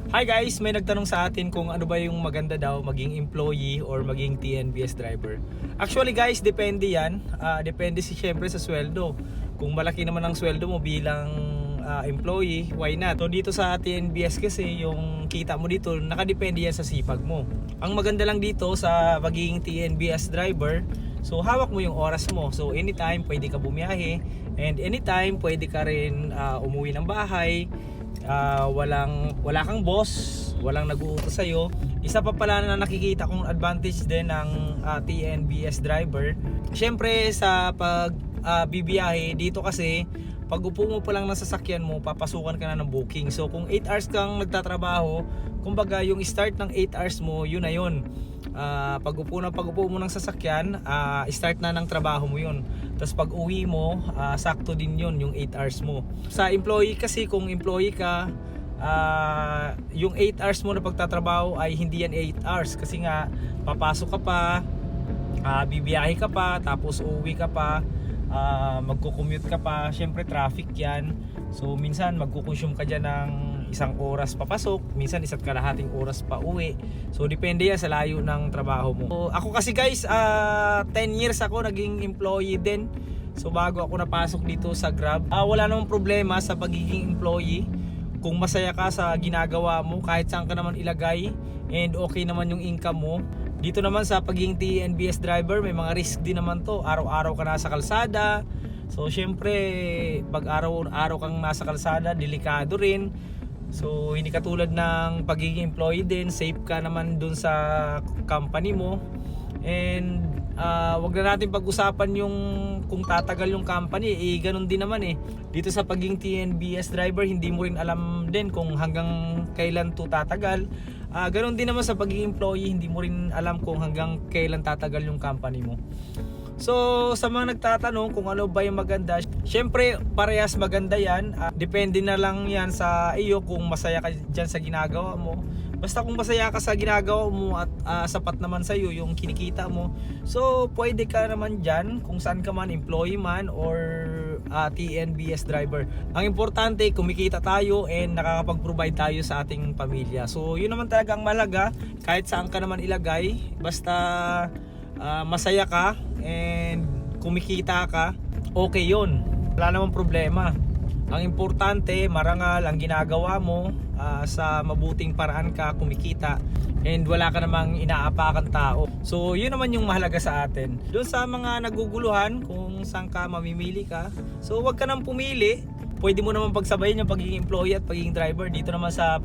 Hi guys, may nagtanong sa atin kung ano ba yung maganda daw maging employee or maging TNBS driver. Actually guys, depende yan. Depende syempre sa sweldo. Kung malaki naman ang sweldo mo bilang employee, why not? So dito sa TNBS kasi yung kita mo dito, nakadepende yan sa sipag mo. Ang maganda lang dito sa pagiging TNBS driver, so hawak mo yung oras mo. So anytime pwede ka bumiyahe and anytime pwede ka rin umuwi ng bahay. Wala kang boss, walang nag-uutos sa'yo. Isa pa pala na nakikita kong advantage din ng TNBS driver, syempre sa pag bibiyahe dito kasi pag upo mo pa lang ng sasakyan mo, papasukan ka na ng booking. So kung 8 hours kang nagtatrabaho, kumbaga yung start ng 8 hours mo, yun na yun. Pag upo mo ng sasakyan, start na ng trabaho mo yun. Tapos pag uwi mo, sakto din yun yung 8 hours mo. Sa employee kasi, kung employee ka, yung 8 hours mo na pagtatrabaho ay hindi yan 8 hours. Kasi nga, papasok ka pa, bibiyahe ka pa, tapos uuwi ka pa, magko-commute ka pa. Syempre traffic yan. So minsan magkukonsume ka dyan ng 1 oras papasok, minsan 1 kalahating oras pa uwi. So depende yan sa layo ng trabaho mo. So, ako kasi guys, 10 years ako naging employee din. So bago ako napasok dito sa Grab, wala namang problema sa pagiging employee. Kung masaya ka sa ginagawa mo, kahit saan ka naman ilagay and okay naman yung income mo. Dito naman sa pagiging TNBS driver, may mga risk din naman to. Araw-araw ka nasa kalsada. So syempre, pag araw-araw kang nasa kalsada, delikado rin. So hindi katulad ng pagiging employee din, safe ka naman dun sa company mo. And wag na natin pag-usapan yung kung tatagal yung company, ganun din naman dito sa pagiging TNBS driver, hindi mo rin alam din kung hanggang kailan to tatagal. Ganun din naman sa pagiging employee, hindi mo rin alam kung hanggang kailan tatagal yung company mo. So sa mga nagtatanong kung ano ba yung maganda, syempre parehas maganda yan. Depende na lang yan sa iyo kung masaya ka dyan sa ginagawa mo. Basta kung masaya ka sa ginagawa mo at sapat naman sa iyo yung kinikita mo, so pwede ka naman dyan kung saan ka man, employee man or TNBS driver. Ang importante, kumikita tayo and nakakapag-provide tayo sa ating pamilya. So yun naman talaga ang mahalaga, kahit saan ka naman ilagay, basta masaya ka and kumikita ka, okay yun, wala namang problema. Ang importante, marangal ang ginagawa mo, sa mabuting paraan ka kumikita and wala ka namang inaapakan tao. So yun naman yung mahalaga sa atin. Doon sa mga naguguluhan kung saan ka mamimili ka, so wag ka nang pumili. Pwede mo naman pagsabayin yung pagiging employee at pagiging driver. Dito naman sa